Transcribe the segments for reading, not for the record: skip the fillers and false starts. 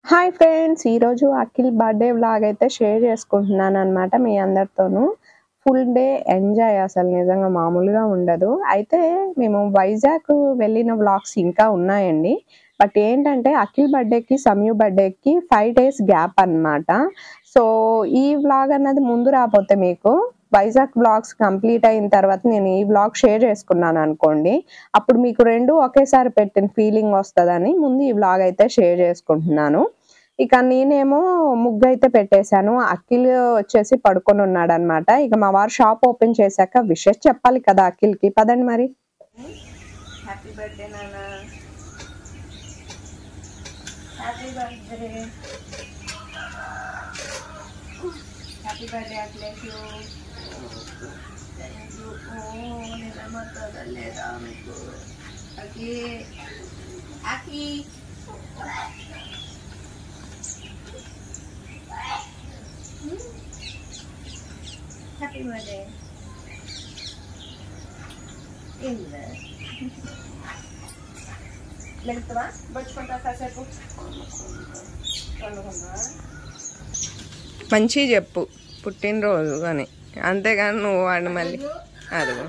Hi friends! ఈరోజు Akhil birthday vlog అయితే share చేసుకుంటున్నాననమాట మీ అందరితోనూ. ఫుల్ డే ఎంజాయ్ అసలు నిజంగా మామూలుగా ఉండదు. అయితే మేము వైజాగ్ వెళ్ళిన వ్లాగ్స్ ఇంకా ఉన్నాయండి. బట్ ఏంటంటే అఖిల్ బర్త్‌డేకి, సంయు బర్త్‌డేకి 5 డేస్ గ్యాప్ అనమాట. సో, ఈ వ్లాగ్ అన్నది ముందు రాపోతే మీకు వైజాగ్ వ్లాగ్స్ కంప్లీట్ అయిన తర్వాత నేను ఈ వ్లాగ్ షేర్ చేసుకున్నాననుకోండి, అప్పుడు మీకు 2 ఒకేసారి పెట్టిన ఫీలింగ్ వస్తదని ముందు ఈ వ్లాగ్ అయితే షేర్ చేసుకుంటున్నాను. ఇక నేనేమో ముగ్గైతే పెట్టేశాను. అఖిల్ వచ్చేసి పడుకొనున్నాడనమాట. ఇక మా వారు షాప్ ఓపెన్ చేశాక విషెస్ చెప్పాలి కదా అఖిల్‌కి. పదండి మరి. హ్యాపీ బర్త్‌డే నాన్న. Happy birthday. Happy birthday Akhilesh. Thank you. నిన్న మాట్లాడలేదా మీకు? అఖి. Happy birthday. లెగుతావా? బొచ్చుకుంటా కాసేపు. మంచిగా చెప్పు పుట్టినరోజు అని, అంతేగాని నువ్వు వాడిని మళ్ళీ అదిగో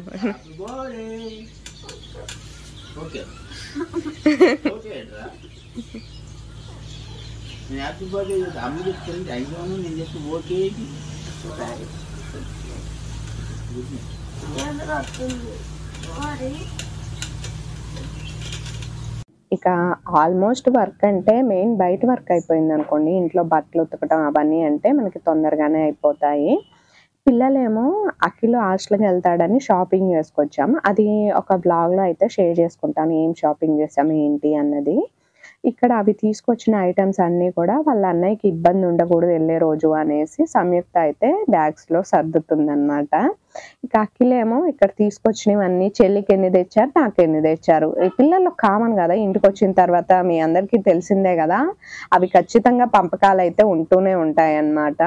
ఇక ఆల్మోస్ట్ వర్క్ అంటే మెయిన్ బయట వర్క్ అయిపోయింది అనుకోండి. ఇంట్లో బట్టలు ఉతకడం అవన్నీ అంటే మనకి తొందరగానే అయిపోతాయి. పిల్లలేమో అఖిల్ హాస్టల్‌కి వెళ్తాడని షాపింగ్ చేసుకొచ్చాము. అది ఒక బ్లాగ్‌లో అయితే షేర్ చేసుకుంటాను. ఏం షాపింగ్ చేసాము ఏంటి అన్నది. ఇక్కడ అవి తీసుకొచ్చిన ఐటమ్స్ అన్నీ కూడా వాళ్ళ అన్నయ్యకి ఇబ్బంది ఉండకూడదు వెళ్ళే రోజు అనేసి సంయుక్త అయితే బ్యాగ్స్‌లో సర్దుతుందనమాట. ఇక అఖిలేమో ఇక్కడ తీసుకొచ్చినవన్నీ చెల్లికి ఎన్ని తెచ్చారు, నాకెన్ని తెచ్చారు. ఈ పిల్లలు కామన్ కదా, ఇంటికి వచ్చిన తర్వాత మీ అందరికీ తెలిసిందే కదా, అవి ఖచ్చితంగా పంపకాలు అయితే ఉంటూనే ఉంటాయన్నమాట.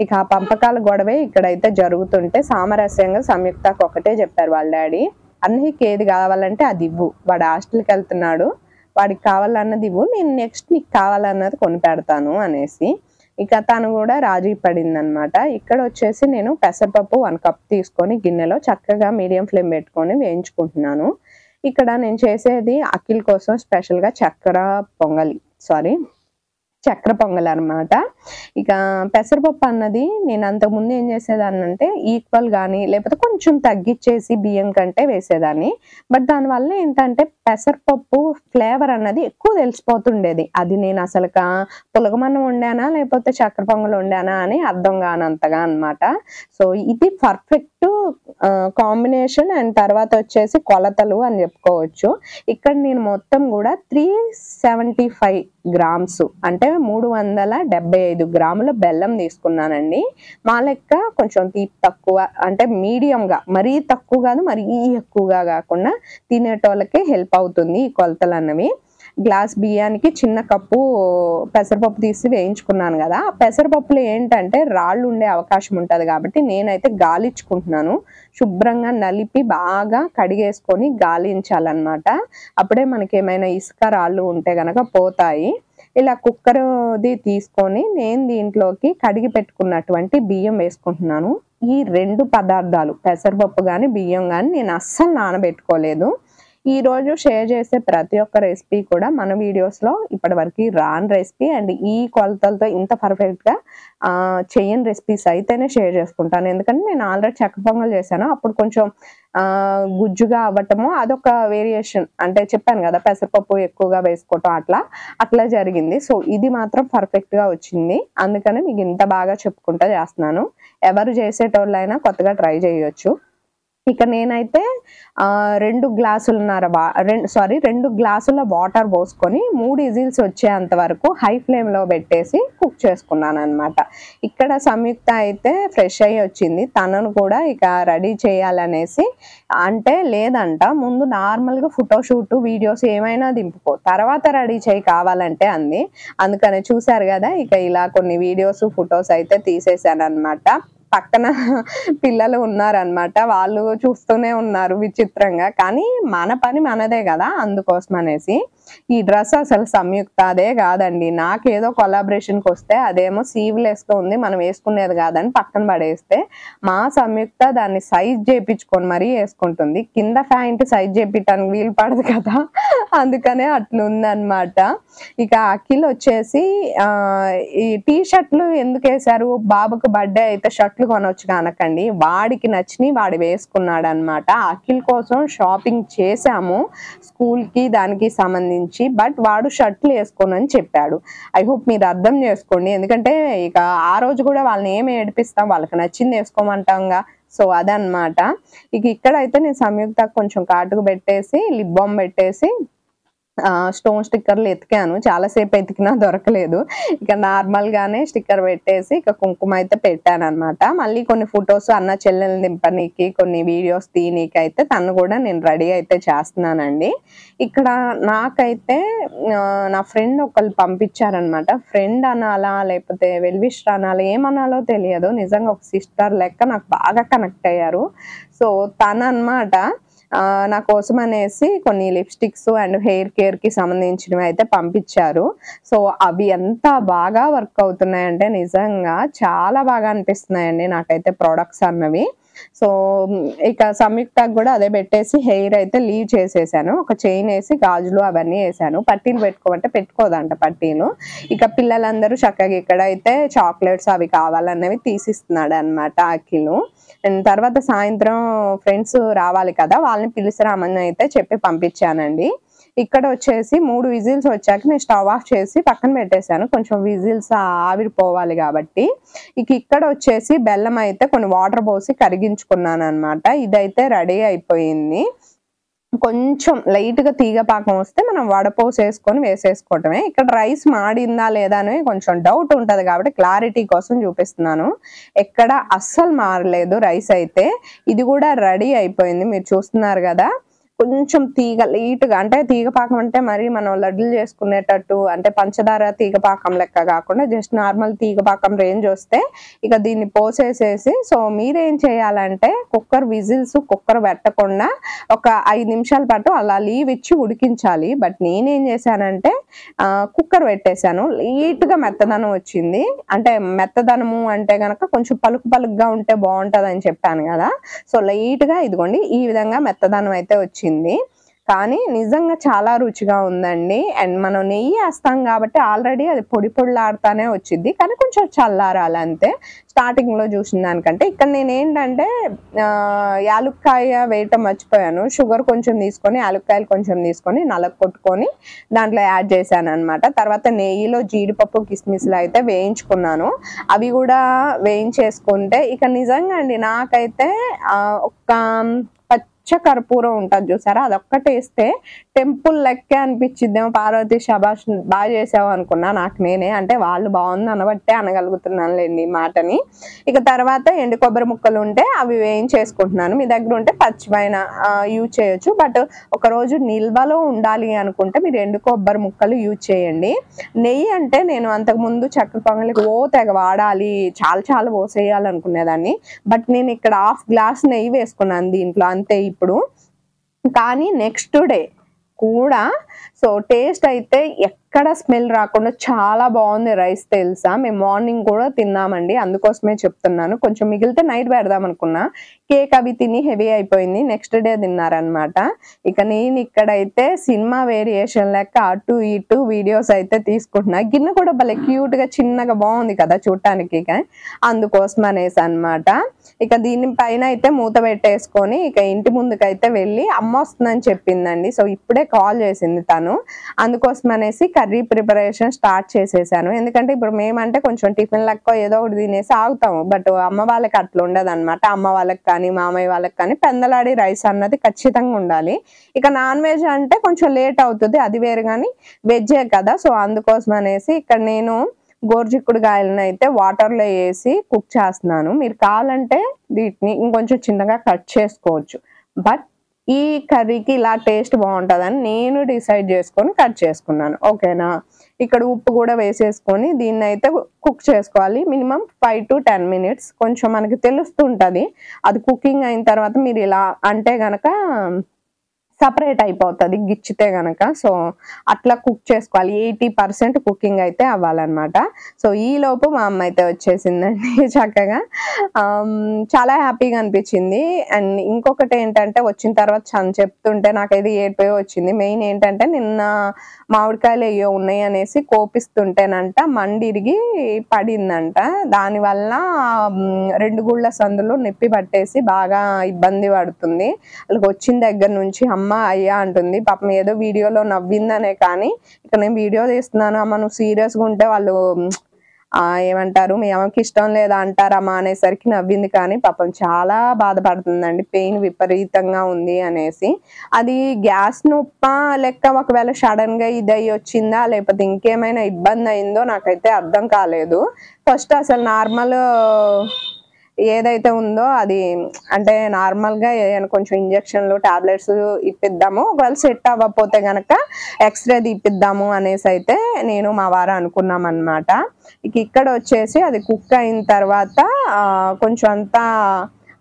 ఇక ఆ పంపకాల గొడవే ఇక్కడైతే జరుగుతుంటే సామరస్యంగా సంయుక్తకు ఒకటే చెప్పారు వాళ్ళ డాడీ, అన్నయ్యకి ఏది కావాలంటే అది ఇవ్వు, వాడు హాస్టల్కి వెళ్తున్నాడు, వాడికి కావాలన్నది ఇవ్వు, నేను నెక్స్ట్ నీకు కావాలన్నది కొని పెడతాను అనేసి. ఇక తను కూడా రాజీ పడింది అనమాట. ఇక్కడ వచ్చేసి నేను పెసరపప్పు 1 కప్ తీసుకొని గిన్నెలో చక్కగా మీడియం ఫ్లేమ్ పెట్టుకొని వేయించుకుంటున్నాను. ఇక్కడ నేను చేసేది అఖిల్ కోసం స్పెషల్గా చక్కెర పొంగల్ అనమాట. ఇక పెసరపప్పు అన్నది నేను అంతకుముందు ఏం చేసేదాన్ని అంటే ఈక్వల్ కానీ లేకపోతే కొంచెం తగ్గించేసి బియ్యం కంటే వేసేదాన్ని. బట్ దానివల్ల ఏంటంటే పెసరపప్పు ఫ్లేవర్ అన్నది ఎక్కువ తెలిసిపోతుండేది. అది నేను అసలు పులగమన్నం వండానా లేకపోతే చక్కెర పొంగల్ వండానా అని అర్థం కానంతగా అనమాట. సో ఇది పర్ఫెక్ట్ కాంబినేషన్ అండ్ తర్వాత వచ్చేసి కొలతలు అని చెప్పుకోవచ్చు. ఇక్కడ నేను మొత్తం కూడా 375 గ్రామ్స్ అంటే 375 గ్రాముల బెల్లం తీసుకున్నానండి. మా లెక్క కొంచెం తీపి తక్కువ అంటే మీడియంగా, మరీ తక్కువ కాదు మరీ ఎక్కువగా కాకుండా తినేటోళ్ళకే హెల్ప్ అవుతుంది ఈ కొలతలు అన్నవి. గ్లాస్ బియ్యానికి చిన్న కప్పు పెసరపప్పు తీసి వేయించుకున్నాను కదా, ఆ పెసరపప్పులో ఏంటంటే రాళ్ళు ఉండే అవకాశం ఉంటుంది కాబట్టి నేనైతే గాలించుకుంటున్నాను. శుభ్రంగా నలిపి బాగా కడిగేసుకొని గాలించాలన్నమాట. అప్పుడే మనకి ఏమైనా ఇసుక రాళ్ళు ఉంటే గనక పోతాయి. ఇలా కుక్కర్ది తీసుకొని నేను దీంట్లోకి కడిగి పెట్టుకున్నటువంటి బియ్యం వేసుకుంటున్నాను. ఈ 2 పదార్థాలు పెసరపప్పు కానీ బియ్యం కానీ నేను అస్సలు నానబెట్టుకోలేదు. ఈరోజు షేర్ చేసే ప్రతి ఒక్క రెసిపీ కూడా మన వీడియోస్లో ఇప్పటివరకు రాని రెసిపీ అండ్ ఈ కొలతలతో ఇంత పర్ఫెక్ట్గా చేయని రెసిపీస్ అయితేనే షేర్ చేసుకుంటాను. ఎందుకంటే నేను ఆల్రెడీ చక్కెర పొంగల్ చేశాను, అప్పుడు కొంచెం గుజ్జుగా అవ్వటము అదొక వేరియేషన్, అంటే చెప్పాను కదా పెసరపప్పు ఎక్కువగా వేసుకోవటం అట్లా జరిగింది. సో ఇది మాత్రం పర్ఫెక్ట్గా వచ్చింది, అందుకని మీకు ఇంత బాగా చెప్పుకుంటా చేస్తున్నాను. ఎవరు చేసేటోళ్ళైనా కొత్తగా ట్రై చేయొచ్చు. ఇక నేనైతే 2 గ్లాసుల వాటర్ పోసుకొని 3 విజిల్స్ వచ్చేంత వరకు హై ఫ్లేమ్లో పెట్టేసి కుక్ చేసుకున్నాను అనమాట. ఇక్కడ సంయుక్త అయితే ఫ్రెష్ అయ్యి వచ్చింది, తనను కూడా ఇక రెడీ చేయాలనేసి, అంటే లేదంట ముందు నార్మల్గా ఫోటోషూట్ వీడియోస్ ఏమైనా దింపుకో తర్వాత రెడీ చేయి కావాలంటే అంది. అందుకని చూసారు కదా, ఇక ఇలా కొన్ని వీడియోస్ ఫొటోస్ అయితే తీసేసాను అనమాట. పక్కన పిల్లలు ఉన్నారనమాట, వాళ్ళు చూస్తూనే ఉన్నారు విచిత్రంగా. కానీ మన పని మనదే కదా, అందుకోసం అనేసి ఈ డ్రెస్ అసలు సంయుక్త అదే కాదండి, నాకేదో కొలాబరేషన్కి వస్తే అదేమో సీవ్లెస్గా ఉంది, మనం వేసుకునేది కాదని పక్కన పడేస్తే మా సంయుక్త దాన్ని సైజ్ చేయించుకొని మరీ వేసుకుంటుంది. కింద ప్యాంట్ సైజ్ చేయించడానికి వీలు పడదు కదా, అందుకనే అట్లుందనమాట. ఇక అఖిల్ వచ్చేసి ఈ టీ షర్ట్లు ఎందుకు వేశారు, బాబుకు బర్త్డే అయితే షర్ట్లు కొనవచ్చు అనకండి, వాడికి నచ్చిని వాడు వేసుకున్నాడు అనమాట. అఖిల్ కోసం షాపింగ్ చేశాము స్కూల్కి దానికి సంబంధించి, బట్ వాడు షర్ట్లు వేసుకోనని చెప్పాడు. ఐ హోప్ మీరు అర్థం చేసుకోండి, ఎందుకంటే ఇక ఆ రోజు కూడా వాళ్ళని ఏమి ఏడిపిస్తాం, వాళ్ళకి నచ్చింది వేసుకోమంటాంగా. సో అదనమాట. ఇక ఇక్కడైతే నేను సంయుక్త కొంచెం కాటుకు పెట్టేసి లిప్ బామ్ పెట్టేసి స్టోన్ స్టిక్కర్లు ఎతికాను, చాలాసేపు ఎతికినా దొరకలేదు. ఇక నార్మల్ గానే స్టిక్కర్ పెట్టేసి ఇక కుంకుమ అయితే పెట్టాను అనమాట. మళ్ళీ కొన్ని ఫొటోస్ అన్న చెల్లెలు దింపనీకి, కొన్ని వీడియోస్ తీయనీకి అయితే తను కూడా నేను రెడీ అయితే చేస్తున్నానండి. ఇక్కడ నాకైతే నా ఫ్రెండ్ ఒకళ్ళు పంపించారనమాట. ఫ్రెండ్ అనాలా లేకపోతే వెల్విషర్ అనాలా ఏమనాలో తెలియదు, నిజంగా ఒక సిస్టర్ లెక్క నాకు బాగా కనెక్ట్ అయ్యారు. సో తను అనమాట నా కోసం అనేసి కొన్ని లిప్స్టిక్స్ అండ్ హెయిర్ కేర్ కి సంబంధించినవి అయితే పంపించారు. సో అవి ఎంత బాగా వర్క్ అవుతున్నాయంటే నిజంగా చాలా బాగా అనిపిస్తున్నాయండి నాకైతే ప్రొడక్ట్స్ అన్నవి. సో ఇక సంయుక్తకు కూడా అదే పెట్టేసి హెయిర్ అయితే లీవ్ చేసేసాను, ఒక చైన్ వేసి గాజులు అవన్నీ వేసాను. పట్టీలు పెట్టుకోమంటే పెట్టుకోదంట పట్టీలు. ఇక పిల్లలందరూ చక్కగా ఇక్కడైతే చాక్లెట్స్ అవి కావాలన్నవి తీసిస్తున్నాడు అనమాట అఖిల్. అండ్ తర్వాత సాయంత్రం ఫ్రెండ్స్ రావాలి కదా, వాళ్ళని పిలిచిరామని అయితే చెప్పి పంపించానండి. ఇక్కడ వచ్చేసి 3 విజిల్స్ వచ్చాక నేను స్టవ్ ఆఫ్ చేసి పక్కన పెట్టేశాను, కొంచెం విజిల్స్ ఆవిరిపోవాలి కాబట్టి. ఇక ఇక్కడ వచ్చేసి బెల్లం అయితే కొన్ని వాటర్ పోసి కరిగించుకున్నాను అనమాట. ఇదైతే రెడీ అయిపోయింది. కొంచెం లైట్ గా తీగ పాకం వస్తే మనం వడపోసేసుకొని వేసేసుకోవటమే. ఇక్కడ రైస్ మాడిందా లేదా అని కొంచెం డౌట్ ఉంటది కాబట్టి క్లారిటీ కోసం చూపిస్తున్నాను. ఎక్కడ అస్సలు మారలేదు రైస్ అయితే. ఇది కూడా రెడీ అయిపోయింది, మీరు చూస్తున్నారు కదా. కొంచెం తీగ లైట్గా, అంటే తీగ పాకం అంటే మరి మనం లడ్డులు చేసుకునేటట్టు అంటే పంచదార తీగ పాకం లెక్క కాకుండా జస్ట్ నార్మల్ తీగ పాకం రేంజ్ వస్తే ఇక దీన్ని పోసేసేసి, సో మీరేం చేయాలంటే కుక్కర్ విజిల్స్ కుక్కర్ పెట్టకుండా ఒక 5 నిమిషాల పాటు అలా లీవ్ ఇచ్చి ఉడికించాలి. బట్ నేనేం చేశానంటే కుక్కర్ పెట్టేశాను, లైట్గా మెత్తదనం వచ్చింది. అంటే మెత్తదనము అంటే కనుక కొంచెం పలుకు పలుకుగా ఉంటే బాగుంటుంది అని చెప్పాను కదా. సో లైట్గా ఇదిగోండి ఈ విధంగా మెత్తదనం అయితే వచ్చింది. కానీ నిజంగా చాలా రుచిగా ఉందండి. అండ్ మనం నెయ్యి వేస్తాం కాబట్టి ఆల్రెడీ అది పొడి పొడిలాడుతానే వచ్చింది, కానీ కొంచెం చల్లారాలి అంతే. స్టార్టింగ్ లో చూసిన దానికంటే ఇక్కడ నేను ఏంటంటే యాలుక్కాయ వేయటం మర్చిపోయాను. షుగర్ కొంచెం తీసుకొని యాలుక్కాయలు కొంచెం తీసుకొని నలగ కొట్టుకొని దాంట్లో యాడ్ చేశాను అనమాట. తర్వాత నెయ్యిలో జీడిపప్పు కిస్మిస్లు అయితే వేయించుకున్నాను, అవి కూడా వేయించేసుకుంటే ఇక నిజంగా అండి నాకైతే ఒక పచ్చ కర్పూరం ఉంటుంది చూసారా, అదొక్కటి వేస్తే టెంపుల్ లెక్కే అనిపించిద్దేమో. పార్వతి శబాష్ బాగా చేసావు అనుకున్నా నాకు నేనే, అంటే వాళ్ళు బాగుంది అనబట్టే అనగలుగుతున్నాను లేండి మాటని. ఇక తర్వాత ఎండు కొబ్బరి ముక్కలు ఉంటే అవి వేయించేసుకుంటున్నాను. మీ దగ్గర ఉంటే పచ్చివైన యూజ్ చేయొచ్చు, బట్ ఒక రోజు నిల్వలో ఉండాలి అనుకుంటే మీరు ఎండు కొబ్బరి ముక్కలు యూజ్ చేయండి. నెయ్యి అంటే నేను అంతకుముందు చక్కెర పొంగలికి తెగ వాడాలి, చాలా పోసేయాలనుకునేదాన్ని. బట్ నేను ఇక్కడ 1/2 గ్లాస్ నెయ్యి వేసుకున్నాను దీంట్లో అంతే ఇప్పుడు. కానీ నెక్స్ట్ డే కూడా సో టేస్ట్ అయితే ఎక్కడ స్మెల్ రాకుండా చాలా బాగుంది రైస్ తెలుసా. మేము మార్నింగ్ కూడా తిన్నామండి, అందుకోసమే చెప్తున్నాను. కొంచెం మిగిలితే నైట్ పెడదాం అనుకున్నా, కేక్ అవి తిని హెవీ అయిపోయింది, నెక్స్ట్ డే తిన్నారనమాట. ఇక నేను ఇక్కడైతే సినిమా వేరియేషన్ లెక్క అటు ఇటు వీడియోస్ అయితే తీసుకుంటున్నా. గిన్నె కూడా భలే క్యూట్ గా చిన్నగా బాగుంది కదా చూడటానికి, అందుకోసం అనేసి అనమాట. ఇక దీని పైన అయితే మూత పెట్టేసుకొని ఇక ఇంటి ముందుకైతే వెళ్ళి అమ్మ వస్తుందని చెప్పిందండి. సో ఇప్పుడే కాల్ చేసింది తను, అందుకోసం అనేసి కర్రీ ప్రిపరేషన్ స్టార్ట్ చేసేసాను. ఎందుకంటే ఇప్పుడు మేమంటే కొంచెం టిఫిన్ లెక్క ఏదో ఒకటి తినేసి ఆగుతాము, బట్ అమ్మ వాళ్ళకి అట్లా ఉండదు అనమాట. అమ్మ వాళ్ళకి కానీ మామయ్య వాళ్ళకి కానీ పెందలాడి రైస్ అన్నది ఖచ్చితంగా ఉండాలి. ఇక నాన్ వెజ్ అంటే కొంచెం లేట్ అవుతుంది, అది వేరు, కానీ వెజ్జే కదా. సో అందుకోసం అనేసి ఇక్కడ నేను గోరుచిక్కుడుకాయలను అయితే వాటర్లో వేసి కుక్ చేస్తున్నాను. మీరు కావాలంటే వీటిని ఇంకొంచెం చిన్నగా కట్ చేసుకోవచ్చు, బట్ ఈ కర్రీకి ఇలా టేస్ట్ బాగుంటుందని నేను డిసైడ్ చేసుకొని కట్ చేసుకున్నాను. ఓకేనా. ఇక్కడ ఉప్పు కూడా వేసేసుకొని దీన్ని అయితే కుక్ చేసుకోవాలి మినిమం 5 to 10 minutes. కొంచెం మనకి తెలుస్తుంటుంది అది కుకింగ్ అయిన తర్వాత. మీరు ఇలా అంటే గనక సెపరేట్ అయిపోతది గిచ్చితే గనక. సో, అట్లా కుక్ చేసుకోవాలి. 80% కుకింగ్ అయితే అవ్వాలనమాట. సో, ఈలోపు మా అమ్మ అయితే వచ్చేసిందండి చక్కగా. చాలా హ్యాపీగా అనిపిచ్చింది. అండ్ ఇంకొకటేంటంటే వచ్చిన తర్వాత చెప్తుంటే నాకైతే ఏడుపే వచ్చింది. మెయిన్ ఏంటంటే నిన్న మామిడికాయలు ఎయ్యో ఉన్నాయనేసి కోపిస్తుంటేనంట మండిరిగి పడిందంట. దానివల్ల 2 గుళ్ళ సందులో నొప్పి పట్టేసి బాగా ఇబ్బంది పడుతుంది. ఆళ్ళకొచ్చిన దగ్గర నుంచి అమ్మ, అయ్యా అంటుంది. పాపం ఏదో వీడియోలో నవ్విందనే కానీ, ఇక నేను వీడియో తీస్తున్నాను అమ్మ నువ్వు సీరియస్‌గా ఉంటే వాళ్ళు ఏమంటారు మీ అమ్మకి ఇష్టం లేదా అంటారమ్మా అనేసరికి నవ్వింది కానీ పాపం చాలా బాధపడుతుందండి. పెయిన్ విపరీతంగా ఉంది అనేసి. అది గ్యాస్ నొప్పా లెక్క ఒకవేళ సడెన్‌గా ఇదయ్యొచ్చిందా లేకపోతే ఇంకేమైనా ఇబ్బందయిందో నాకైతే అర్థం కాలేదు. ఫస్ట్ అసలు నార్మల్ ఏదైతే ఉందో అది అంటే నార్మల్‌గా ఏదైనా కొంచెం ఇంజెక్షన్‌లు, టాబ్లెట్స్ ఇప్పిద్దాము. ఒకవేళ సెట్ అవ్వకపోతే గనక ఎక్స్‌రే తీపిద్దాము అనేసైతే నేను మా వారు అనుకున్నామనమాట. ఇక్కడొచ్చేసి అది కుక్ అయిన తర్వాత కొంచెం అంతా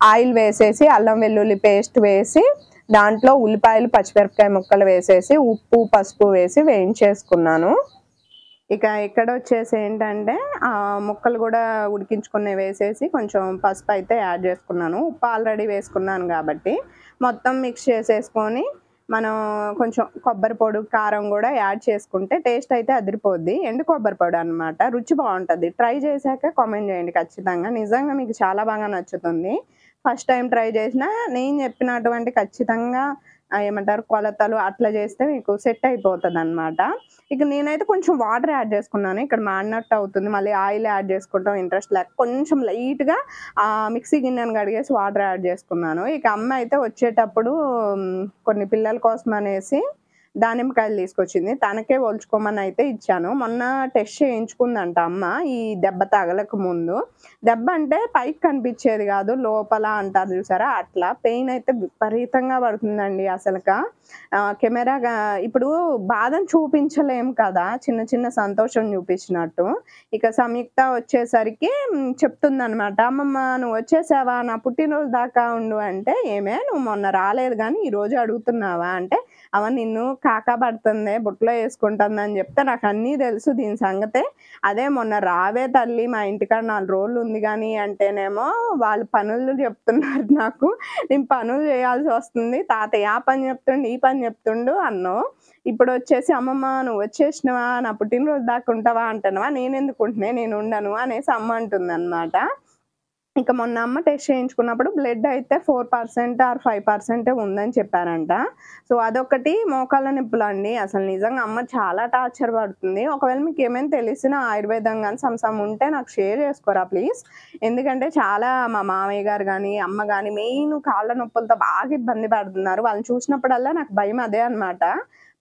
ఆయిల్ వేసేసి, అల్లం వెల్లుల్లి పేస్ట్ వేసి, దాంట్లో ఉల్లిపాయలు, పచ్చిమిరపకాయ ముక్కలు వేసేసి, ఉప్పు, పసుపు వేసి వేయించేసుకున్నాను. ఇక ఇక్కడొచ్చేసి ఏంటంటే ముక్కలు గూడా ఉడికించుకున్నవి వేసేసి కొంచెం పసుపయితే యాడ్ చేసుకున్నాను. ఉప్పు ఆల్రెడీ వేసుకున్నాను గాబట్టి, మొత్తం మిక్స్ చేసేసుకొని మనం కొంచెం కొబ్బరి పొడి, కారం గూడా యాడ్ చేసుకుంటే టేస్ట్ అయితే అదిరిపోద్ది. ఎండు కొబ్బరి పొడనమాట. రుచి బావుంటది. ట్రై చేశాక కామెంట్ చేయండి ఖచ్చితంగా. నిజంగా మీకు చాలా బాగా నచ్చుతుంది. ఫస్ట్ టైమ్ ట్రై చేసినా నేను చెప్పినటువంటి ఖచ్చితంగా ఏమంటారు కొలతలు అట్లా చేస్తే మీకు సెట్ అయిపోతదనమాట. ఇక నేనైతే కొంచెం వాటర్ యాడ్ చేసుకున్నాను. ఇక్కడ మాడినట్టు అవుతుంది. మళ్ళీ ఆయిల్ యాడ్ చేసుకుంటాం ఇంట్రెస్ట్ లేక కొంచెం లైట్‌గా మిక్సీ గిన్నెను కడిగేసి వాటర్ యాడ్ చేసుకున్నాను. ఇక అమ్మ అయితే వచ్చేటప్పుడు కొన్ని పిల్లల కోసం అనేసి దానిమ్మకాయలు తీసుకొచ్చింది. తనకే ఒలుచుకోమని అయితే ఇచ్చాను. మొన్న టెస్ట్ చేయించుకుందంట అమ్మ ఈ దెబ్బ తగలక ముందు. దెబ్బ అంటే పైకి కనిపించేది కాదు. లోపల అంటారు చూసారా? అట్లా పెయిన్ అయితే విపరీతంగా పడుతుందండి అసలక. కెమెరాగా ఇప్పుడు బాధను చూపించలేం కదా! చిన్న చిన్న సంతోషం చూపించినట్టు. ఇక సంయుక్త వచ్చేసరికి చెప్తుందనమాట. "అమ్మమ్మ నువ్వు వచ్చేసావా? నా పుట్టినరోజు దాకా ఉండు" అంటే, "ఏమే నువ్వు మొన్న రాలేదు గానీ ఈరోజు అడుగుతున్నావా?" అంటే, "అమ్మ నిన్ను కాకా పడుతుందే బుట్టలో యేసుకుంటుందని" చెప్తే, "నాకన్నీ తెలుసు దీని సంగతే. అదే మొన్న రావే తల్లి మా ఇంటికాడ 4 రోజులు ఉంది గానీ" అంటేనేమో వాళ్ళు పనులు చెప్తున్నారు నాకు. నేను పనులు చేయాల్సి వస్తుంది. తాతయ్య ఆ పని చెప్తుండు, ఈ పని చెప్తుండు అన్నావు. ఇప్పుడొచ్చేసి "అమ్మమ్మ నువ్వొచ్చేసినవా? నా పుట్టినరోజు దాకా ఉంటావా?" అంటున్నావా? నేనెందుకుంటనే నేనుండను అనేసి అమ్మ అంటుందనమాట. ఇక మొన్న అమ్మ టెస్ట్ చేయించుకున్నప్పుడు బ్లడ్ అయితే 4% ఆర్ 5% ఉందని చెప్పారంట. సో, అదొకటి మోకాళ్ళ నొప్పులండి. అసలు నిజంగా అమ్మ చాలా టార్చర్ పడుతుంది. ఒకవేళ మీకేమైనా తెలిసిన ఆయుర్వేదం గాని ఉంటే నాకు షేర్ చేసుకోరా ప్లీజ్. ఎందుకంటే చాలా మా మామయ్య గారు గాని, అమ్మ గాని మెయిన్ కాళ్ళ నొప్పులతో బాగా ఇబ్బంది పడుతున్నారు. వాళ్ళని చూసినప్పుడల్లా నాకు భయం అదే అన్నమాట.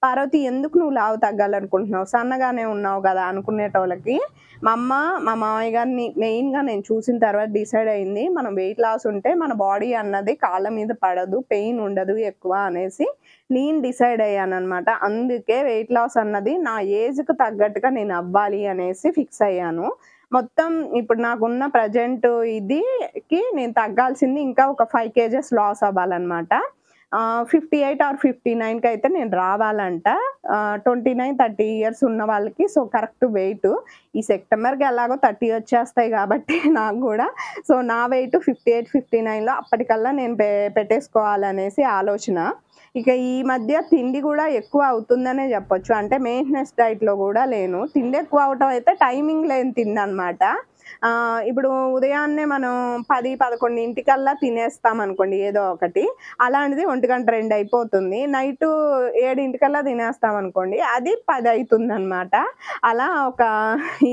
పార్వతి ఎందుకు నువ్వు లావు తగ్గాలనుకుంటున్నావు? సన్నగానే ఉన్నావు గదా! అనుకునేటోళ్ళకి మా అమ్మ, మా మామయ్య గారిని మెయిన్‌గా నేను చూసిన తర్వాత డిసైడ్ అయింది. మనం వెయిట్ లాస్ ఉంటే మన బాడీ అన్నది కాళ్ళ మీద పడదు. పెయిన్ ఉండదు ఎక్కువ అనేసి నేను డిసైడ్ అయ్యాననమాట. అందుకే వెయిట్ లాస్ అన్నది నా ఏజ్‌కి తగ్గట్టుగా నేను అవ్వాలి అనేసి ఫిక్స్ అయ్యాను. మొత్తం ఇప్పుడు నాకున్న ప్రెజెంట్ నేను తగ్గాల్సింది ఇంకా ఒక 5 కేజెస్ లాస్ అవ్వాలనమాట. 58 ఆర్ 59కి అయితే నేను రావాలంట. 29, 30 ఇయర్స్ ఉన్న వాళ్ళకి సో, కరెక్ట్ వెయిట్. ఈ సెప్టెంబర్‌కి ఎలాగో 30 వచ్చేస్తాయి కాబట్టి నాకు గూడా సో, నా వెయిట్ 58, 59లో అప్పటికల్లా నేను పెట్టేసుకోవాలనేసి ఆలోచన. ఇక ఈ మధ్య తిండి గూడా ఎక్కువ అవుతుందనే జెప్పొచ్చు. అంటే మెయింటెనెన్స్ డైట్‌లో గూడా లేను. తిండి ఎక్కువ అవ్వటం అయితే టైమింగ్ లేని తిండనమాట. ఇప్పుడు ఉదయాన్నే మనం 10, 11 తినేస్తామనుకోండి ఏదో ఒకటి. అలాంటిది 1:00, 2 అయిపోతుంది. నైటు 7 తినేస్తామనుకోండి. అది 10 అయితుందనమాట. అలా ఒక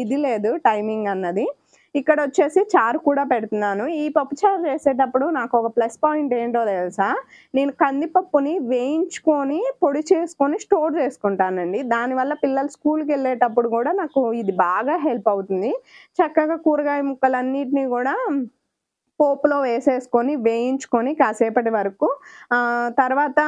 ఇది లేదు టైమింగ్ అన్నది. ఇక్కడొచ్చేసి చారు కూడా పెడుతున్నాను. ఈ పప్పుచారు చేసేటప్పుడు నాకొక ప్లస్ పాయింట్ ఏంటో తెలుసా? నేను కందిపప్పుని వేయించుకొని, పొడి చేసుకొని స్టోర్ చేసుకుంటానండి. దానివల్ల పిల్లలు స్కూలుకెళ్ళేటప్పుడు గూడా నాకు ఇది బాగా హెల్ప్ అవుతుంది. చక్కగా కూరగాయ ముక్కలన్నిటిని గూడా పోపులో వేసేసుకొని, వేయించుకొని కాసేపటి వరకు తర్వాత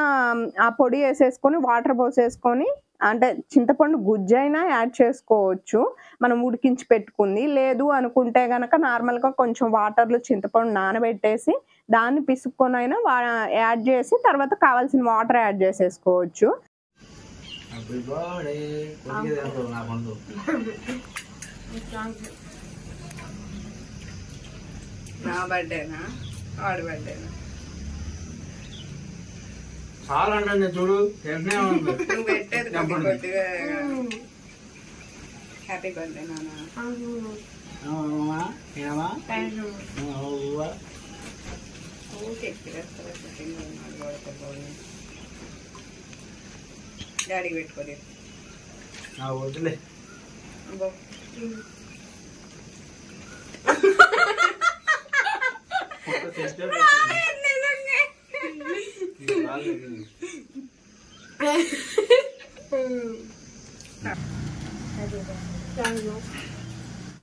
ఆ పొడి యేసేసుకొని, వాటర్ పోసేసుకొని అంటే చింతపండు గుజ్జైనా యాడ్ చేసుకోవచ్చు మనం ఉడికించి పెట్టుకుంది. లేదు అనుకుంటే గనక నార్మల్‌గా కొంచెం వాటర్‌లో చింతపండు నానబెట్టేసి దాన్ని పిసుక్కొనైనా యాడ్ చేసి తర్వాత కావాల్సిన వాటర్ యాడ్ చేసేసుకోవచ్చు. నా బర్త్డేనా వాడి బర్త్డేనా చాలా అంటే చూడు నువ్వు పెట్టేది కొద్దిగా హ్యాపీ బర్త్డే నాన్న. డాడీకి పెట్టుకోలేదు వద్దులే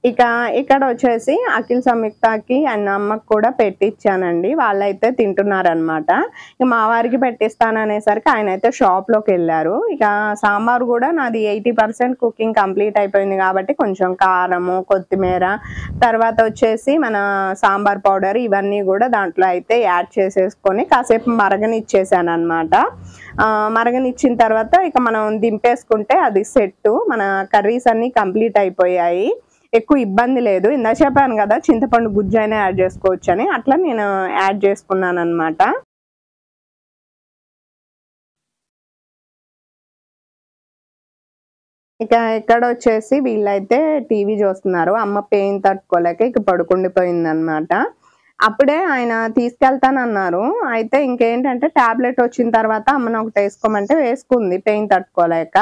ఇక ఇక్కడ వచ్చేసి అఖిల్ సంయుక్తకి అండ్ అమ్మకి కూడా పెట్టించానండి. వాళ్ళైతే తింటున్నారనమాట. ఇక మా వారికి పెట్టిస్తాననేసరికి ఆయన అయితే షాప్లోకి వెళ్ళారు. ఇక సాంబార్ కూడా నాది 80% కుకింగ్ కంప్లీట్ అయిపోయింది కాబట్టి కొంచెం కారము, కొత్తిమీర, తర్వాత వచ్చేసి మన సాంబార్ పౌడర్ ఇవన్నీ కూడా దాంట్లో అయితే యాడ్ చేసేసుకొని కాసేపు మరగనిచ్చేసాను అనమాట. మరగనిచ్చిన తర్వాత ఇక మనం దింపేసుకుంటే అది సెట్. మన కర్రీస్ అన్నీ కంప్లీట్ అయిపోయాయి. ఎక్కువ ఇబ్బంది లేదు. ఇందా చెప్పాను కదా చింతపండు గుజ్జు అయినా యాడ్ చేసుకోవచ్చు అని, అట్లా నేను యాడ్ చేసుకున్నాను అనమాట. ఇక ఇక్కడ వచ్చేసి వీళ్ళైతే టీవీ చూస్తున్నారు. అమ్మ పెయిన్ తట్టుకోలేక ఇక పడుకుండిపోయింది అనమాట. అప్పుడే ఆయన తీసుకెళ్తానన్నారు. అయితే ఇంకేంటంటే టాబ్లెట్ వచ్చిన తర్వాత అమ్మను ఒకటి వేసుకోమంటే వేసుకుంది పెయిన్ తట్టుకోలేక.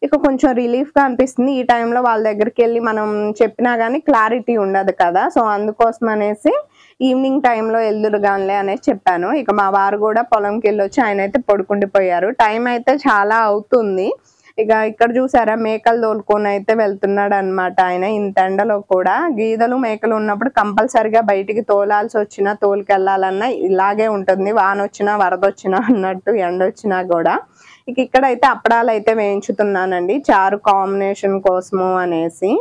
ఇక కొంచెం రిలీఫ్గా అనిపిస్తుంది. ఈ టైంలో వాళ్ళ దగ్గరికి వెళ్ళి మనం చెప్పినా కానీ క్లారిటీ ఉండదు కదా. సో అందుకోసం అనేసి ఈవినింగ్ టైంలో ఎల్దురుగానిలే అనేసి చెప్పాను. ఇక మా వారు కూడా పొలంకి వెళ్ళొచ్చి ఆయన అయితే పడుకుండిపోయారు. టైం అయితే చాలా అవుతుంది. ఇక ఇక్కడ చూసారా మేకలు తోలుకొని అయితే వెళ్తున్నాడు అనమాట ఆయన. ఇంత ఎండలో కూడా గీదలు మేకలు ఉన్నప్పుడు కంపల్సరిగా బయటికి తోలాల్సి వచ్చినా తోలుకెళ్ళాలన్నా ఇలాగే ఉంటుంది. వాన వచ్చినా వరద వచ్చినా అన్నట్టు ఎండ వచ్చినా కూడా. ఇక ఇక్కడైతే అప్పడాలు అయితే వేయించుతున్నానండి చారు కాంబినేషన్ కోసము అనేసి.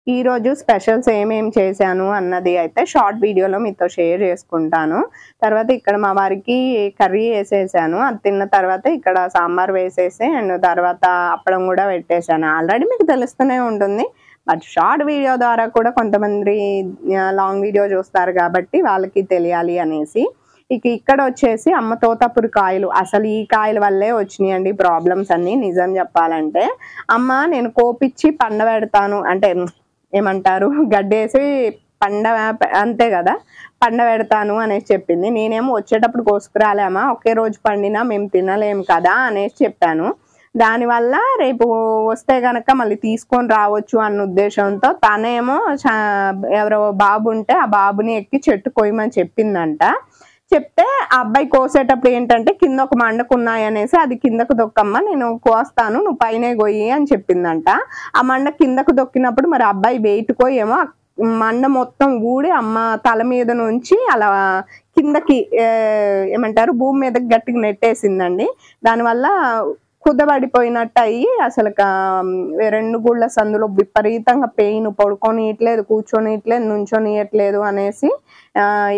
ఈ రోజు స్పెషల్స్ ఏమేమి చేశాను అన్నది అయితే షార్ట్ వీడియోలో మీతో షేర్ చేసుకుంటాను. తర్వాత ఇక్కడ మా వారికి కర్రీ వేసేసాను. అది తిన్న తర్వాత ఇక్కడ సాంబార్ వేసేసి అండ్ తర్వాత అప్పడం కూడా పెట్టేశాను. ఆల్రెడీ మీకు తెలుస్తూనే ఉంటుంది, బట్ షార్ట్ వీడియో ద్వారా కూడా కొంతమంది లాంగ్ వీడియో చూస్తారు కాబట్టి వాళ్ళకి తెలియాలి అనేసి. ఇక ఇక్కడ వచ్చేసి అమ్మ తోతాపురి కాయలు, అసలు ఈ కాయల వల్లే వచ్చినాయండి ప్రాబ్లమ్స్ అన్ని. నిజం చెప్పాలంటే అమ్మ నేను కోపిచ్చి పండబెడతాను అంటే ఏమంటారు గడ్డేసి అంతే కదా పండబెడతాను అనేసి చెప్పింది. నేనేమో వచ్చేటప్పుడు కోసుకురాలేమా, ఒకే రోజు పండినా మేము తినలేము కదా అనేసి చెప్పాను. దానివల్ల రేపు వస్తే గనక మళ్ళీ తీసుకొని రావచ్చు అన్న ఉద్దేశంతో తనేమో ఎవరో బాబు ఉంటే ఆ బాబుని ఎక్కి చెట్టు కొయ్యమని చెప్పిందంట. చెప్తే ఆ అబ్బాయి కోసేటప్పుడు ఏంటంటే కింద ఒక మండకున్నాయి అనేసి అది కిందకు దొక్కమ్మ నేను కోస్తాను నువ్వు పైనే కొయ్యి అని చెప్పిందంట. ఆ మండ కిందకు దొక్కినప్పుడు మరి అబ్బాయి వెయిట్కో ఏమో మండ మొత్తం ఊడి అమ్మ తల మీద నుంచి అలా కిందకి ఏమంటారు భూమి మీదకి గట్టిగా నెట్టేసిందండి. దానివల్ల కుదబడిపోయినట్టు అయ్యి అసలు 2 గుళ్ళ సందులో విపరీతంగా పెయిన్, పడుకోనియట్లేదు, కూర్చొనియట్లేదు, నుంచొనియట్లేదు అనేసి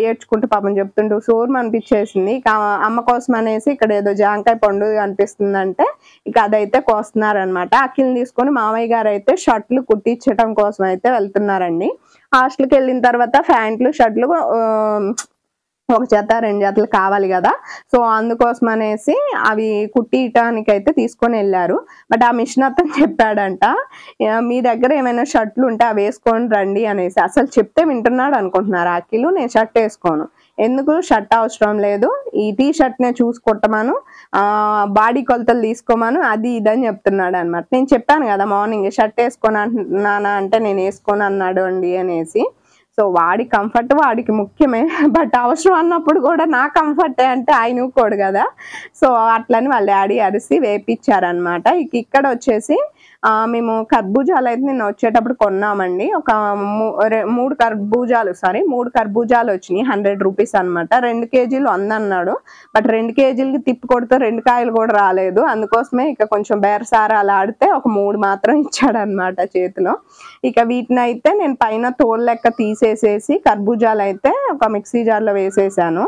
ఏడ్చుకుంటూ పాపం చెప్తుంటూ సోర్మ అనిపించేసింది. ఇక అమ్మ కోసం అనేసి ఇక్కడ ఏదో జాంకాయ పండు అనిపిస్తుందంటే ఇక అదైతే కోస్తున్నారనమాట. అఖిల్ని తీసుకొని మామయ్య గారు అయితే షర్ట్లు కుట్టించడం కోసం అయితే వెళ్తున్నారండి. హాస్టల్కి వెళ్ళిన తర్వాత ప్యాంట్లు షర్ట్లు ఒక జత 2 జతలు కావాలి కదా. సో అందుకోసం అనేసి అవి కుట్టియటానికి అయితే తీసుకొని వెళ్ళారు. బట్ ఆ మిషన్ అతను చెప్పాడంట మీ దగ్గర ఏమైనా షర్ట్లు ఉంటే అవి వేసుకొని రండి అనేసి. అసలు చెప్తే వింటున్నాడు అనుకుంటున్నారు అఖిలు. నేను షర్ట్ వేసుకోను, ఎందుకు షర్ట్ అవసరం లేదు, ఈ టీ షర్ట్నే చూసి కుట్టమను, బాడీ కొలతలు తీసుకోమను, అది ఇదని చెప్తున్నాడు అనమాట. నేను చెప్పాను కదా మార్నింగ్ షర్ట్ వేసుకొని అంటున్నానా అంటే నేను వేసుకొని అన్నాడు అండి అనేసి. సో వాడి కంఫర్ట్ వాడికి ముఖ్యమే, బట్ అవసరం అన్నప్పుడు కూడా నా కంఫర్టే అంటే ఆయన ఊకోడు కదా. సో అట్లని వాళ్ళ డాడీ అరిసి వేపించారనమాట. ఇక్కడ వచ్చేసి మేము కర్బూజాలు అయితే నిన్న వచ్చేటప్పుడు కొన్నామండి. ఒక 3 కర్బూజాలు వచ్చినాయి 100 రూపీస్ అనమాట. 2 కేజీలు అందన్నాడు. బట్ 2 కేజీలకి తిప్పి కొడితే 2 కాయలు కూడా రాలేదు. అందుకోసమే ఇక కొంచెం బేరసారాలు ఆడితే ఒక 3 మాత్రం ఇచ్చాడు అనమాట చేతిలో. ఇక వీటిని అయితే నేను పైన తోలు లెక్క తీసేసేసి కర్బూజాలు అయితే ఒక మిక్సీ జార్లో వేసేసాను.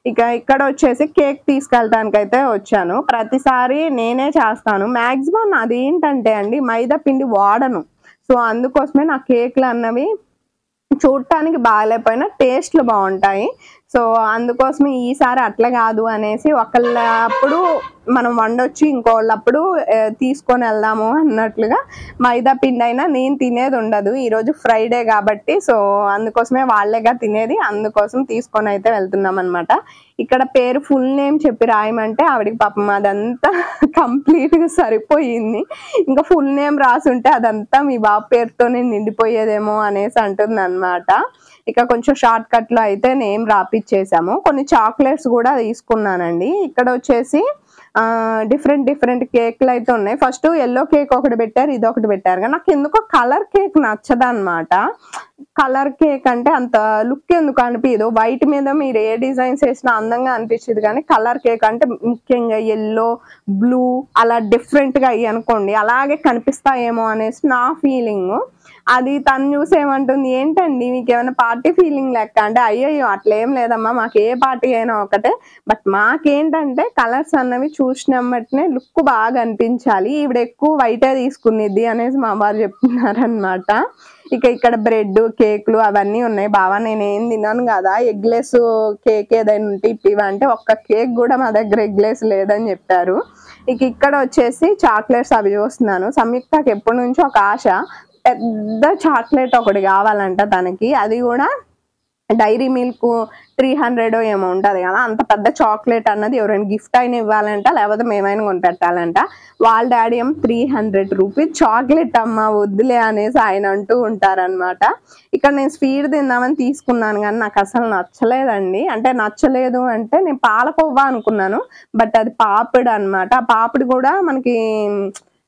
ఇక ఇక్కడ వచ్చేసి కేక్ తీసుకెళ్ళడానికి అయితే వచ్చాను. ప్రతిసారి నేనే చేస్తాను. మ్యాక్సిమం అదేంటంటే అండి మైదా పిండి వాడను. సో అందుకోసమే నా కేక్లు అన్నవి చూడటానికి బాగాలేకపోయినా టేస్ట్లు బాగుంటాయి. సో అందుకోసమే ఈసారి అట్లా కాదు అనేసి ఒకళ్ళప్పుడు మనం వండొచ్చు, ఇంకోళ్ళప్పుడు తీసుకొని వెళ్దాము అన్నట్లుగా మైదా పిండి అయినా నేను తినేది ఉండదు. ఈరోజు ఫ్రైడే కాబట్టి సో అందుకోసమే వాళ్ళేగా తినేది, అందుకోసం తీసుకొని అయితే వెళ్తున్నాం అనమాట. ఇక్కడ పేరు ఫుల్ నేమ్ చెప్పి రాయమంటే ఆవిడకి పాపం అదంతా కంప్లీట్గా సరిపోయింది. ఇంకా ఫుల్ నేమ్ రాసుంటే అదంతా మీ బాబు పేరుతోనే నిండిపోయేదేమో అనేసి అంటుంది అనమాట. ఇక కొంచెం షార్ట్ కట్ లో అయితే నేమ్ రాపిచ్చేసాము. కొన్ని చాక్లెట్స్ కూడా తీసుకున్నానండి. ఇక్కడ వచ్చేసి డిఫరెంట్ కేక్లు అయితే ఉన్నాయి. ఫస్ట్ ఎల్లో కేక్ ఒకటి పెట్టారు, ఇది ఒకటి పెట్టారు. కానీ నాకు ఎందుకో కలర్ కేక్ నచ్చదన్నమాట. కలర్ కేక్ అంటే అంత లుక్ ఎందుకు అనిపించదు. వైట్ మీద మీరు ఏ డిజైన్స్ వేసినా అందంగా అనిపించింది, కానీ కలర్ కేక్ అంటే ముఖ్యంగా ఎల్లో, బ్లూ అలా డిఫరెంట్ గా అయ్యి అనుకోండి అలాగే కనిపిస్తాయేమో అనేసి నా ఫీలింగ్. అది తను చూసి ఏమంటుంది, ఏంటండి మీకు ఏమైనా పార్టీ ఫీలింగ్ లెక్క అంటే, అయ్యయ్యో అట్లేం లేదమ్మా, మాకు ఏ పార్టీ అయినా ఒకటే, బట్ మాకేంటంటే కలర్స్ అన్నవి చూసినమ్మటనే లుక్ బాగా అనిపించాలి. ఈవిడ ఎక్కువ వైటే తీసుకునేది అనేసి మా వారు చెప్తున్నారనమాట. ఇక ఇక్కడ బ్రెడ్, కేక్లు అవన్నీ ఉన్నాయి. బావా నేనేం తిన్నాను కదా, ఎగ్లెస్ కేక్ ఏదైనా ఉంటే ఇవ్వంటే ఒక్క కేక్ కూడా మా దగ్గర ఎగ్లెస్ లేదని చెప్పారు. ఇక ఇక్కడ వచ్చేసి చాక్లెట్స్ అవి చూస్తున్నాను. సంయుక్తకి ఎప్పటి నుంచో ఒక ఆశ, పెద్ద చాక్లెట్ ఒకటి కావాలంట తనకి. అది కూడా డైరీ మిల్క్ 300 ఏమో ఉంటుంది కదా, అంత పెద్ద చాక్లెట్ అన్నది ఎవరైనా గిఫ్ట్ అయినా ఇవ్వాలంట, లేకపోతే మేమైనా కొనిపెట్టాలంట. వాళ్ళ డాడీ ఏమో 300 రూపీస్ చాక్లెట్ అమ్మ వద్దులే అనేసి ఆయన అంటూ ఉంటారనమాట. ఇక్కడ నేను స్వీట్ తిందామని తీసుకున్నాను కానీ నాకు అసలు నచ్చలేదండి. అంటే నచ్చలేదు అంటే నేను పాలకోవా అనుకున్నాను, బట్ అది పాపిడి అనమాట. ఆ పాపిడి కూడా మనకి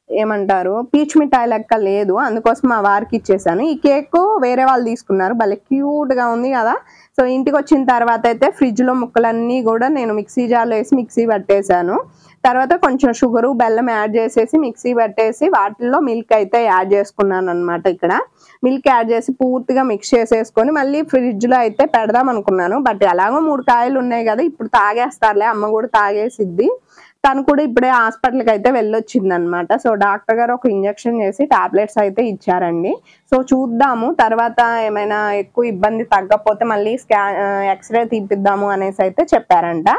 ఏమంటారు పీచ్ మిఠాయి లెక్క లేదు, అందుకోసం మా వారికి ఇచ్చేసాను. ఈ కేక్ వేరే వాళ్ళు తీసుకున్నారు, భలే క్యూట్ గా ఉంది కదా. సో ఇంటికి వచ్చిన తర్వాత అయితే ఫ్రిడ్జ్ లో ముక్కలన్నీ కూడా నేను మిక్సీ జార్లో వేసి మిక్సీ పట్టేశాను. తర్వాత కొంచెం షుగరు, బెల్లం యాడ్ చేసేసి మిక్సీ పట్టేసి వాటిల్లో మిల్క్ అయితే యాడ్ చేసుకున్నాను అనమాట. ఇక్కడ మిల్క్ యాడ్ చేసి పూర్తిగా మిక్స్ చేసేసుకొని మళ్ళీ ఫ్రిడ్జ్ లో అయితే పెడదాం అనుకున్నాను. బట్ ఎలాగో 3 కాయలు ఉన్నాయి కదా, ఇప్పుడు తాగేస్తారులే, అమ్మ కూడా తాగేసిద్ది. తను కూడా ఇప్పుడే హాస్పిటల్కి అయితే వెళ్ళొచ్చింది అనమాట. సో డాక్టర్ గారు ఒక ఇంజెక్షన్ చేసి టాబ్లెట్స్ అయితే ఇచ్చారండి. సో చూద్దాము, తర్వాత ఏమైనా ఎక్కువ ఇబ్బంది తగ్గకపోతే మళ్ళీ ఎక్స్రే తీపిద్దాము అనేసి అయితే చెప్పారంట.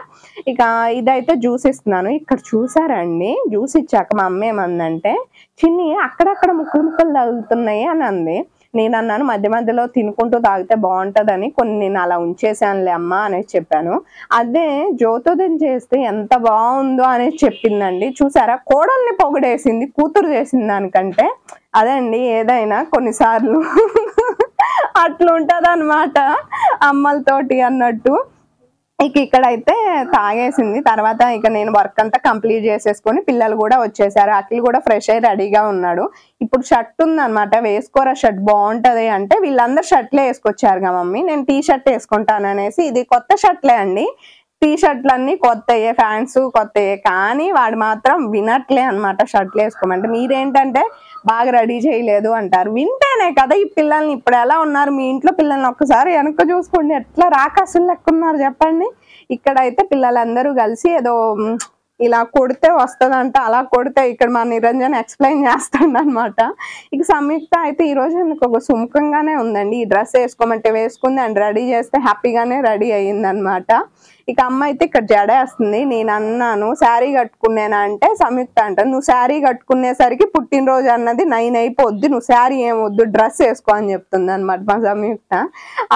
ఇక ఇదైతే జ్యూస్ ఇస్తున్నాను. ఇక్కడ చూసారండి, జ్యూస్ ఇచ్చాక మా అమ్మ ఏమందంటే, చిన్ని అక్కడక్కడ ముక్కలు తగులుతున్నాయి అని అంది. నేను అన్నాను మధ్య మధ్యలో తినుకుంటూ తాగితే బాగుంటదని కొన్ని నేను అలా ఉంచేసానులే అమ్మ అనేసి చెప్పాను. అదే జ్యోతోదయం చేస్తే ఎంత బాగుందో అనేసి చెప్పిందండి. చూసారా, కోడల్ని పొగడేసింది కూతురు చేసిన దానికంటే. అదే అండి ఏదైనా కొన్నిసార్లు అట్లుంటది అనమాట అమ్మలతోటి అన్నట్టు. ఇక ఇక్కడైతే తాగేసింది. తర్వాత ఇక నేను వర్క్ అంతా కంప్లీట్ చేసేసుకొని పిల్లలు కూడా వచ్చేసారు. అఖిల్ కూడా ఫ్రెష్ అయ్యి రెడీగా ఉన్నాడు. ఇప్పుడు షర్ట్ ఉందనమాట, వేసుకోరా షర్ట్ బాగుంటది అంటే వీళ్ళందరూ షర్ట్లే వేసుకొచ్చారుగా మమ్మీ, నేను టీ షర్ట్ వేసుకుంటాను అనేసి. ఇది కొత్త షర్ట్లే అండి, టీ షర్ట్లన్నీ కొత్తయే, ఫ్యాంట్స్ కొత్తయే, కానీ వాడు మాత్రం వినట్లే అనమాట షర్ట్లు వేసుకోమంటే. మీరేంటంటే బాగా రెడీ చేయలేదు అంటారు. వింటేనే కదా ఈ పిల్లల్ని, ఇప్పుడు ఎలా ఉన్నారు మీ ఇంట్లో పిల్లల్ని ఒక్కసారి వెనక్కి చూసుకోండి, ఎట్లా రాకాసులు లెక్క ఉన్నారు చెప్పండి. ఇక్కడైతే పిల్లలందరూ కలిసి ఏదో ఇలా కొడితే వస్తుందంట, అలా కొడితే ఇక్కడ మా నిరంజన్ ఎక్స్ప్లెయిన్ చేస్తాడు అనమాట. ఇక సంయుక్త అయితే ఈరోజు ఎందుకు ఒక సుముఖంగానే ఉందండి. ఈ డ్రెస్ వేసుకోమంటే వేసుకుంది అండ్ రెడీ చేస్తే హ్యాపీగానే రెడీ అయ్యింది అనమాట. ఇక అమ్మ అయితే ఇక్కడ జడేస్తుంది. నేను అన్నాను శారీ కట్టుకునేనా అంటే సంయుక్త అంట, నువ్వు శారీ కట్టుకునేసరికి పుట్టినరోజు అన్నది 9 అయిపోద్ది, నువ్వు శారీ ఏమొద్దు డ్రెస్ వేసుకో అని చెప్తుంది అనమాట మా సంయుక్త.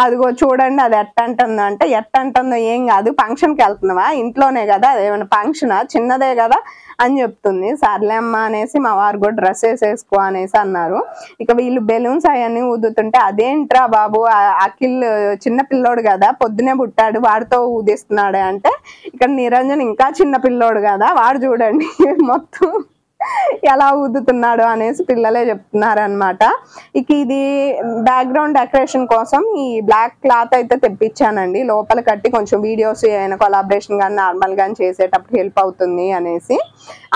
అదిగో చూడండి అది ఎట్టంటుందో అంటే, ఎట్టంటుందో ఏం కాదు, ఫంక్షన్కి వెళ్తున్నావా, ఇంట్లోనే కదా, అదేమైనా ఫంక్షనా, చిన్నదే కదా అని చెప్తుంది. సర్లే అమ్మ అనేసి మా వారు కూడా డ్రెస్ వేసేసుకో అనేసి అన్నారు. ఇక వీళ్ళు బెలూన్స్ అవన్నీ ఊదుతుంటే, అదేంట్రా బాబు అఖిల్ చిన్న పిల్లోడు కదా, పొద్దునే పుట్టాడు వాడితో ఊదిస్తున్నాడే అంటే, ఇక్కడ నిరంజన్ ఇంకా చిన్న పిల్లోడు కదా, వాడు చూడండి మొత్తం ఎలా ఊదుతున్నాడు అనేసి పిల్లలే చెప్తున్నారు అనమాట. ఇక ఇది బ్యాక్గ్రౌండ్ డెకరేషన్ కోసం ఈ బ్లాక్ క్లాత్ అయితే తెప్పించానండి, లోపల కట్టి కొంచెం వీడియోస్ అయినా కొలాబరేషన్ కానీ నార్మల్ గానీ చేసేటప్పుడు హెల్ప్ అవుతుంది అనేసి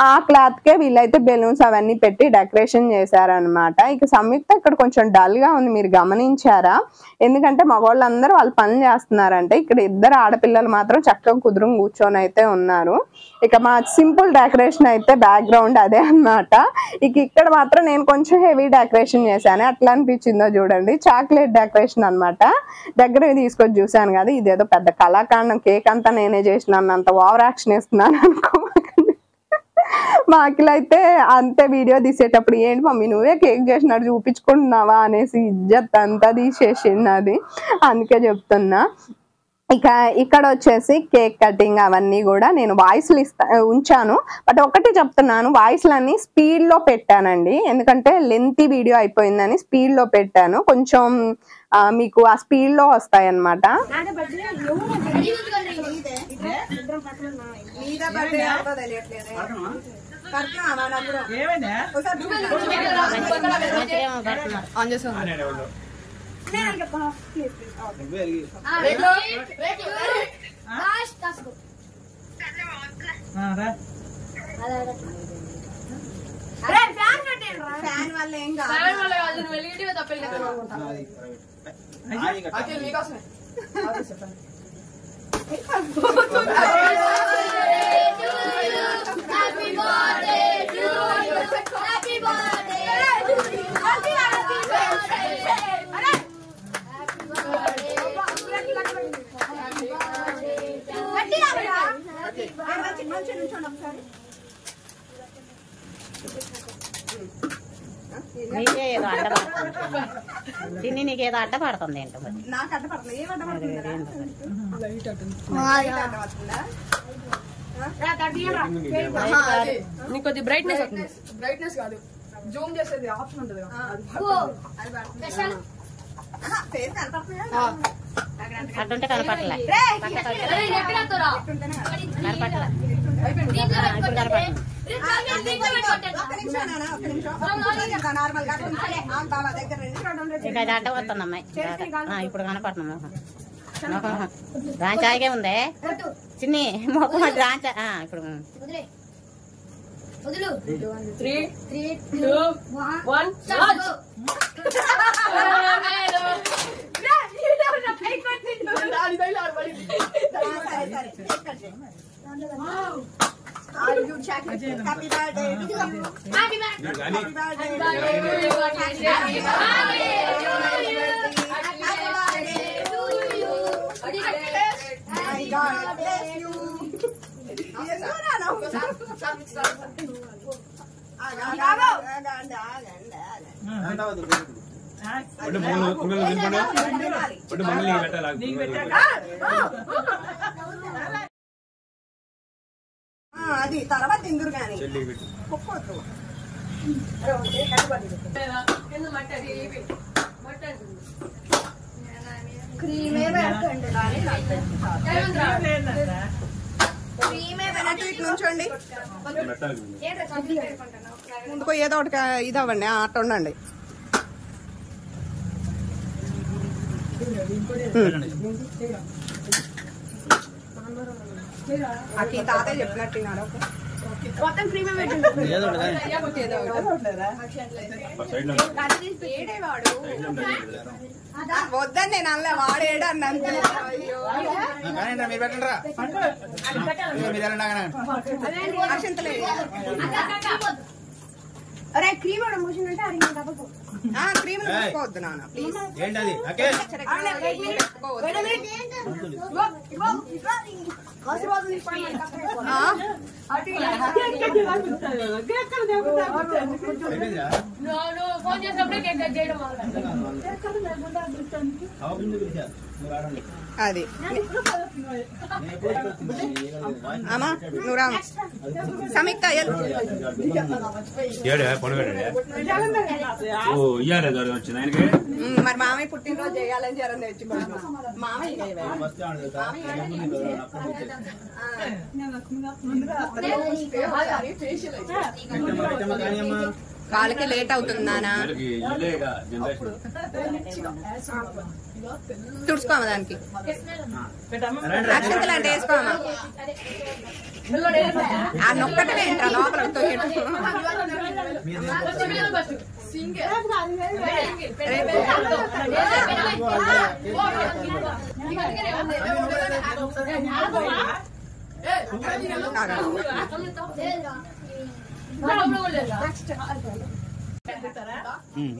ఆ క్లాత్ కే వీళ్ళైతే బెలూన్స్ అవన్నీ పెట్టి డెకరేషన్ చేశారనమాట. ఇక సంయుక్త ఇక్కడ కొంచెం డల్ గా ఉంది, మీరు గమనించారా? ఎందుకంటే మగవాళ్ళందరూ వాళ్ళు పని చేస్తున్నారంటే, ఇక్కడ ఇద్దరు ఆడపిల్లలు మాత్రం చక్కగా కుదురు కూర్చొని అయితే ఉన్నారు. ఇక మా సింపుల్ డెకరేషన్ అయితే బ్యాక్గ్రౌండ్ అదే అన్నమాట. ఇక ఇక్కడ మాత్రం నేను కొంచెం హెవీ డెకరేషన్ చేశాను, అట్లా అనిపించిందో చూడండి. చాక్లెట్ డెకరేషన్ అనమాట, దగ్గర తీసుకొచ్చి చూసాను కదా, ఇదేదో పెద్ద కళాకాండం, కేక్ అంతా నేనే చేసినాను అంత ఓవర్ యాక్షన్ వేస్తున్నాను అనుకో. మా అఖిల అయితే అంతే వీడియో తీసేటప్పుడు, ఏంటి మమ్మీ నువ్వే కేక్ చేసినట్టు చూపించుకుంటున్నావా అనేసి ఇజ్జత్ అంతా తీసేసింది అది, అందుకే చెప్తున్నా. ఇక ఇక్కడ వచ్చేసి కేక్ కటింగ్ అవన్నీ కూడా నేను వాయిస్లు ఉంచాను, బట్ ఒకటి చెప్తున్నాను, వాయిస్లన్నీ స్పీడ్లో పెట్టానండి, ఎందుకంటే లెంతీ వీడియో అయిపోయిందని స్పీడ్లో పెట్టాను. కొంచెం మీకు ఆ స్పీడ్లో వస్తాయి అన్నమాట. నీకేదో అడ్డపడుతుంది తిని, నీకేదో అడ్డపడుతుంది ఏంటో. నాకు అడ్డపడుతుంది, ఏం అడ్డపడుతుంది? నీకు కొద్ది బ్రైట్నెస్ అవుతుంది, బ్రైట్నెస్ కాదు జూమ్ చేసేది ఆప్షన్ ఉంటుంది. అట్టుంటే కనపడలే, ఇక అది అడ్డ వస్తుంది అమ్మాయి, ఇప్పుడు కనపడుతున్నాం. రాంచాయిగా ఉందే చిన్ని మొక్క మధ్య రాంచా, ఇప్పుడు 3, 2, 1 హ్యాపీ బర్త్డే అది తర్వాత తిందురు కానీ క్రీమే నుంచోండి, ముందుకు ఏదో ఒకటి ఇది అవ్వండి, అట్ట ఉండండి. తాతయ్య చెప్పినట్టున్నాడు, మొత్తం క్రీమే వద్దని నేను అలా వాడేడు అన్నాను. అరే క్రీమ్ క్రీమ్ తీసుకోవద్దు నాన్న ప్లీజ్. ఫోన్ చేసినప్పుడే కేక్ కట్ చేయడం అది అమ్మా నువ్వు రా సమీక్ష మరి మామయ్య పుట్టినరోజు చేయాలని జరం తెచ్చుకున్నాను వాళ్ళకి లేట్ అవుతుందానా తుడుచుకోమా దానికి అక్షంతలు అంటే వేసుకోమా ఆ నొక్కటనే ఏంట్రా లోపల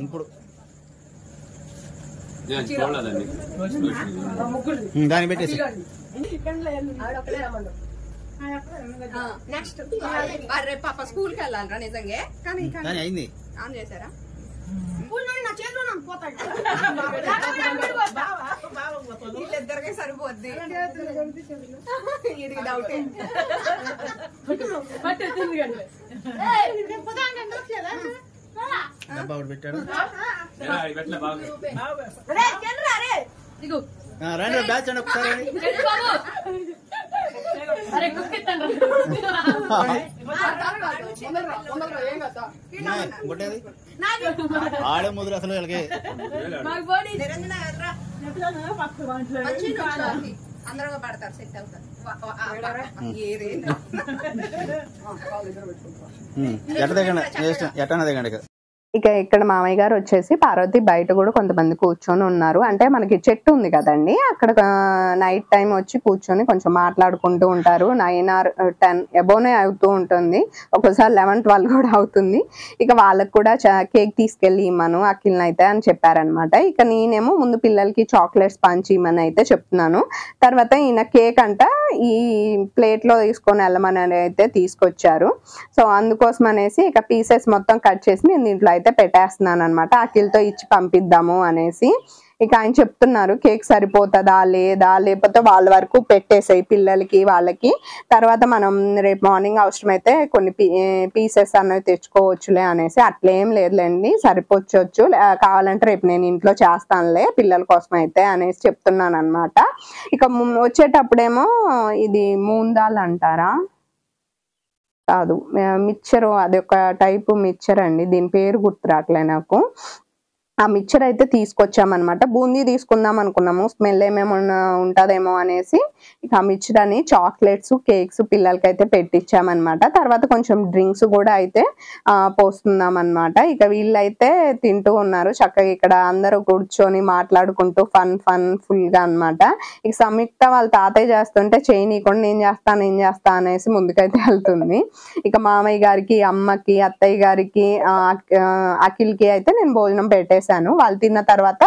ఇప్పుడు దాన్ని పెట్టేసి నెక్స్ట్ రేపు పాప స్కూల్ కి వెళ్ళాలరా నిజంగా కానీ అయింది ఆన్ చేశారా వీళ్ళిద్దరికే సరిపోద్ది ఇది డౌట్ డబ్బా ఒకటి పెట్టాడు రండి బ్యాచ్ అండి ఒకసారి కొట్టేది ఆడే ముదురు అసలు వీళ్ళకి అందరూ పడతారు సెట్ అవుతారు ఎట్ట దిగండి ఎట్టనే దిగండి ఇక ఇక్కడ మామయ్య గారు వచ్చేసి పార్వతి బయట కూడా కొంతమంది కూర్చొని ఉన్నారు. అంటే మనకి చెట్టు ఉంది కదండి, అక్కడ నైట్ టైం వచ్చి కూర్చొని కొంచెం మాట్లాడుకుంటూ ఉంటారు. 9 or 10 అబోనే అవుతూ ఉంటుంది, ఒక్కోసారి 11, 12 కూడా అవుతుంది. ఇక వాళ్ళకు కూడా కేక్ తీసుకెళ్ళి ఇమ్మను అఖిల్ని అయితే అని చెప్పారనమాట. ఇక నేనేమో ముందు పిల్లలకి చాక్లెట్స్ పంచి ఇమ్మని అయితే చెప్తున్నాను. తర్వాత ఈయన కేక్ అంట ఈ ప్లేట్లో తీసుకొని వెళ్ళమని అయితే తీసుకొచ్చారు. సో అందుకోసం అనేసి ఇక పీసెస్ మొత్తం కట్ చేసి నేను దీంట్లో అయితే పెట్టేస్తున్నాను అనమాట, అఖిల్తో ఇచ్చి పంపిద్దాము అనేసి. ఇక ఆయన చెప్తున్నారు కేక్ సరిపోతుందా లేదా, లేకపోతే వాళ్ళ వరకు పెట్టేసాయి పిల్లలకి వాళ్ళకి, తర్వాత మనం రేపు మార్నింగ్ అవసరమైతే కొన్ని పీసెస్ అన్నవి తెచ్చుకోవచ్చులే అనేసి. అట్లేం లేదులేండి, సరిపోవచ్చు, కావాలంటే రేపు నేను ఇంట్లో చేస్తానులే పిల్లల కోసం అయితే అనేసి చెప్తున్నాను అనమాట. ఇక వచ్చేటప్పుడేమో ఇది మూందాలు అంటారా కాదు, మిక్చర్, అది ఒక టైపు మిక్చర్ అండి, దీని పేరు గుర్తురాట్లే నాకు. ఆ మిక్చర్ అయితే తీసుకొచ్చామన్నమాట. బూందీ తీసుకుందాం అనుకున్నాము, స్మెల్ ఏమేమన్నా ఉంటుందేమో అనేసి. ఇక ఆ మిక్చర్ అని చాక్లెట్స్ కేక్స్ పిల్లలకైతే పెట్టించామన్నమాట. తర్వాత కొంచెం డ్రింక్స్ కూడా అయితే పోస్తున్నాం అనమాట. ఇక వీళ్ళైతే తింటూ ఉన్నారు చక్కగా, ఇక్కడ అందరూ కూర్చొని మాట్లాడుకుంటూ ఫన్ ఫుల్గా అనమాట. ఇక సంయుక్త వాళ్ళ తాతయ్య చేస్తుంటే చేయనీయకుండా నేను చేస్తా అనేసి ముందుకైతే వెళ్తుంది. ఇక మామయ్య గారికి, అమ్మకి, అత్తయ్య గారికి, అఖిల్కి అయితే నేను భోజనం పెట్టేసి వాళ్ళు తిన్న తర్వాత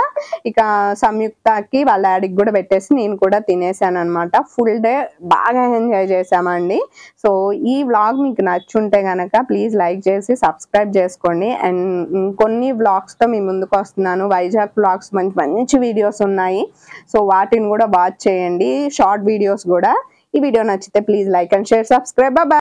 ఇక సంయుక్తకి వాళ్ళ డాడీకి కూడా పెట్టేసి నేను కూడా తినేసాను అనమాట. ఫుల్ డే బాగా ఎంజాయ్ చేసామండి. సో ఈ వ్లాగ్ మీకు నచ్చుంటే గనక ప్లీజ్ లైక్ చేసి సబ్స్క్రైబ్ చేసుకోండి. అండ్ ఇంకొన్ని వ్లాగ్స్తో మీ ముందుకు వస్తున్నాను. వైజాగ్ వ్లాగ్స్ మంచి వీడియోస్ ఉన్నాయి, సో వాటిని కూడా వాచ్ చేయండి, షార్ట్ వీడియోస్ కూడా. ఈ వీడియో నచ్చితే please like and share, subscribe. Bye.